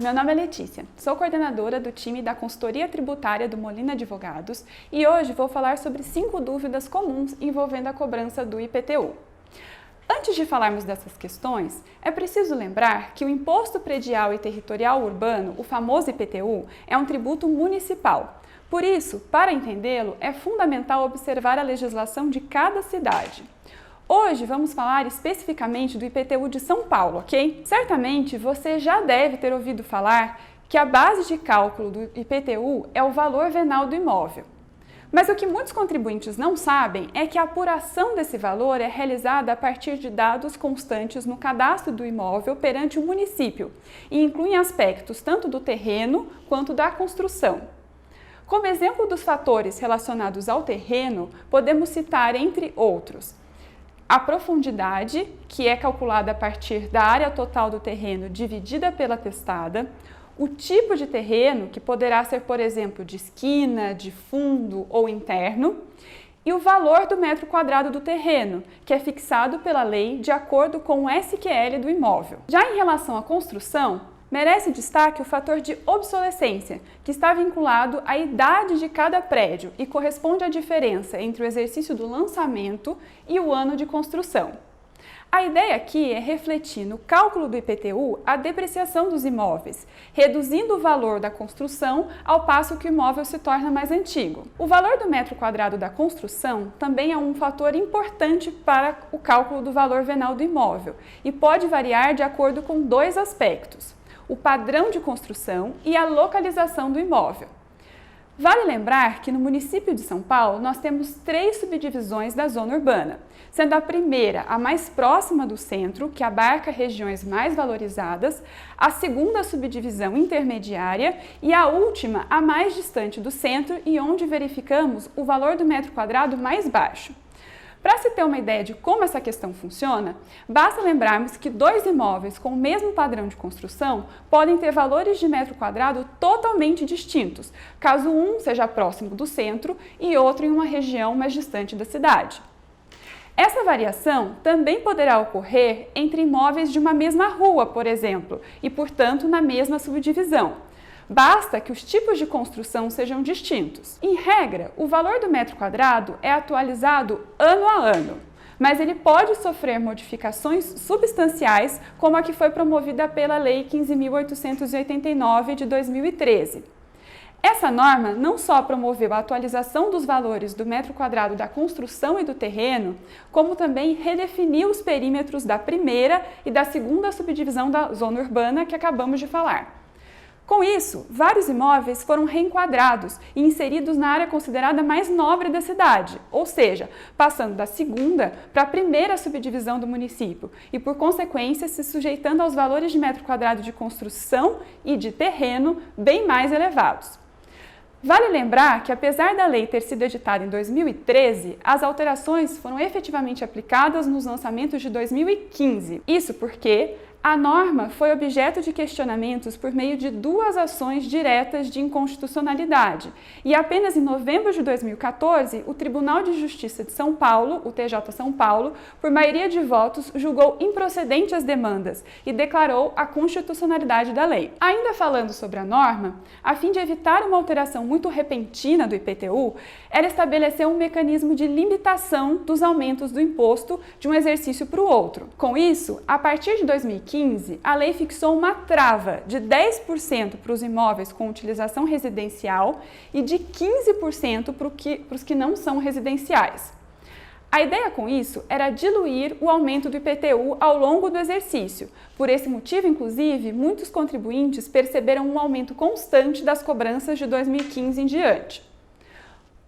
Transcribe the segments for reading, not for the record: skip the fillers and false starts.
meu nome é Letícia, sou coordenadora do time da consultoria tributária do Molina Advogados e hoje vou falar sobre 5 dúvidas comuns envolvendo a cobrança do IPTU. Antes de falarmos dessas questões, é preciso lembrar que o Imposto Predial e Territorial Urbano, o famoso IPTU, é um tributo municipal. Por isso, para entendê-lo, é fundamental observar a legislação de cada cidade. Hoje vamos falar especificamente do IPTU de São Paulo, ok? Certamente você já deve ter ouvido falar que a base de cálculo do IPTU é o valor venal do imóvel. Mas o que muitos contribuintes não sabem é que a apuração desse valor é realizada a partir de dados constantes no cadastro do imóvel perante o município e incluem aspectos tanto do terreno quanto da construção. Como exemplo dos fatores relacionados ao terreno, podemos citar, entre outros, a profundidade, que é calculada a partir da área total do terreno dividida pela testada, o tipo de terreno, que poderá ser, por exemplo, de esquina, de fundo ou interno, e o valor do metro quadrado do terreno, que é fixado pela lei de acordo com o SQL do imóvel. Já em relação à construção, merece destaque o fator de obsolescência, que está vinculado à idade de cada prédio e corresponde à diferença entre o exercício do lançamento e o ano de construção. A ideia aqui é refletir no cálculo do IPTU a depreciação dos imóveis, reduzindo o valor da construção ao passo que o imóvel se torna mais antigo. O valor do metro quadrado da construção também é um fator importante para o cálculo do valor venal do imóvel e pode variar de acordo com 2 aspectos: o padrão de construção e a localização do imóvel. Vale lembrar que no município de São Paulo nós temos 3 subdivisões da zona urbana, sendo a primeira a mais próxima do centro, que abarca regiões mais valorizadas, a segunda subdivisão intermediária e a última a mais distante do centro e onde verificamos o valor do metro quadrado mais baixo. Para se ter uma ideia de como essa questão funciona, basta lembrarmos que 2 imóveis com o mesmo padrão de construção podem ter valores de metro quadrado totalmente distintos, caso um seja próximo do centro e outro em uma região mais distante da cidade. Essa variação também poderá ocorrer entre imóveis de uma mesma rua, por exemplo, e, portanto, na mesma subdivisão. Basta que os tipos de construção sejam distintos. Em regra, o valor do metro quadrado é atualizado ano a ano, mas ele pode sofrer modificações substanciais, como a que foi promovida pela Lei 15.889 de 2013. Essa norma não só promoveu a atualização dos valores do metro quadrado da construção e do terreno, como também redefiniu os perímetros da primeira e da segunda subdivisão da zona urbana que acabamos de falar. Com isso, vários imóveis foram reenquadrados e inseridos na área considerada mais nobre da cidade, ou seja, passando da segunda para a primeira subdivisão do município e, por consequência, se sujeitando aos valores de metro quadrado de construção e de terreno bem mais elevados. Vale lembrar que, apesar da lei ter sido editada em 2013, as alterações foram efetivamente aplicadas nos lançamentos de 2015. Isso porque a norma foi objeto de questionamentos por meio de 2 ações diretas de inconstitucionalidade e apenas em novembro de 2014, o Tribunal de Justiça de São Paulo, o TJ São Paulo, por maioria de votos, julgou improcedente as demandas e declarou a constitucionalidade da lei. Ainda falando sobre a norma, a fim de evitar uma alteração muito repentina do IPTU, ela estabeleceu um mecanismo de limitação dos aumentos do imposto de um exercício para o outro. Com isso, a partir de 2015, a lei fixou uma trava de 10% para os imóveis com utilização residencial e de 15% para os que não são residenciais. A ideia com isso era diluir o aumento do IPTU ao longo do exercício. Por esse motivo, inclusive, muitos contribuintes perceberam um aumento constante das cobranças de 2015 em diante.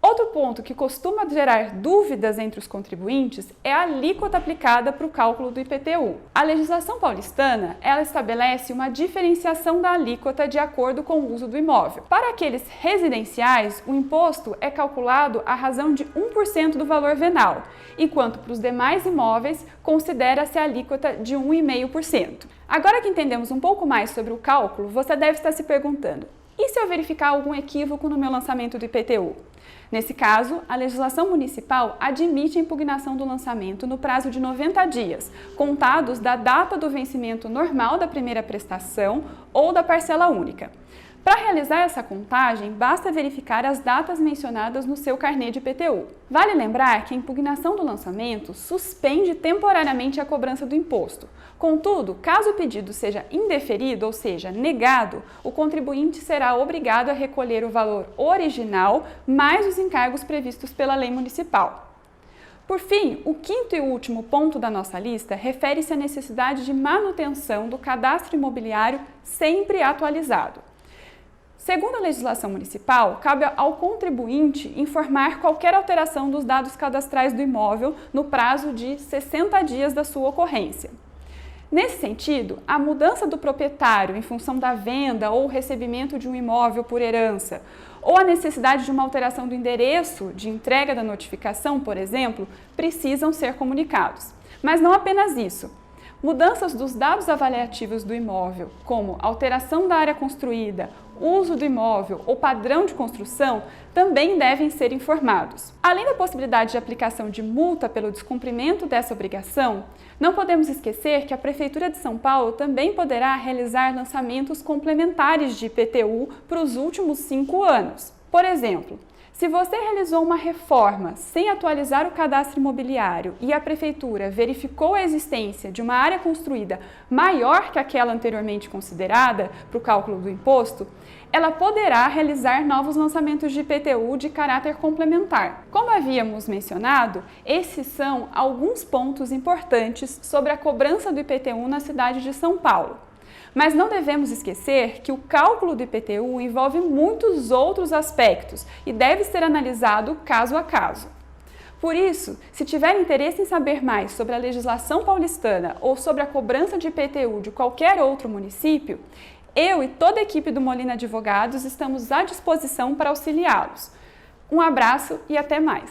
Outro ponto que costuma gerar dúvidas entre os contribuintes é a alíquota aplicada para o cálculo do IPTU. A legislação paulistana, ela estabelece uma diferenciação da alíquota de acordo com o uso do imóvel. Para aqueles residenciais, o imposto é calculado à razão de 1% do valor venal, enquanto para os demais imóveis considera-se a alíquota de 1,5%. Agora que entendemos um pouco mais sobre o cálculo, você deve estar se perguntando: E se eu verificar algum equívoco no meu lançamento do IPTU? Nesse caso, a legislação municipal admite a impugnação do lançamento no prazo de 90 dias, contados da data do vencimento normal da primeira prestação ou da parcela única. Para realizar essa contagem, basta verificar as datas mencionadas no seu carnê de IPTU. Vale lembrar que a impugnação do lançamento suspende temporariamente a cobrança do imposto. Contudo, caso o pedido seja indeferido, ou seja, negado, o contribuinte será obrigado a recolher o valor original mais os encargos previstos pela lei municipal. Por fim, o quinto e último ponto da nossa lista refere-se à necessidade de manutenção do cadastro imobiliário sempre atualizado. Segundo a legislação municipal, cabe ao contribuinte informar qualquer alteração dos dados cadastrais do imóvel no prazo de 60 dias da sua ocorrência. Nesse sentido, a mudança do proprietário em função da venda ou recebimento de um imóvel por herança, ou a necessidade de uma alteração do endereço de entrega da notificação, por exemplo, precisam ser comunicados. Mas não apenas isso. Mudanças dos dados avaliativos do imóvel, como alteração da área construída, uso do imóvel ou padrão de construção, também devem ser informados. Além da possibilidade de aplicação de multa pelo descumprimento dessa obrigação, não podemos esquecer que a Prefeitura de São Paulo também poderá realizar lançamentos complementares de IPTU para os últimos 5 anos. Por exemplo, se você realizou uma reforma sem atualizar o cadastro imobiliário e a Prefeitura verificou a existência de uma área construída maior que aquela anteriormente considerada para o cálculo do imposto, ela poderá realizar novos lançamentos de IPTU de caráter complementar. Como havíamos mencionado, esses são alguns pontos importantes sobre a cobrança do IPTU na cidade de São Paulo. Mas não devemos esquecer que o cálculo do IPTU envolve muitos outros aspectos e deve ser analisado caso a caso. Por isso, se tiver interesse em saber mais sobre a legislação paulistana ou sobre a cobrança de IPTU de qualquer outro município, eu e toda a equipe do Molina Advogados estamos à disposição para auxiliá-los. Um abraço e até mais!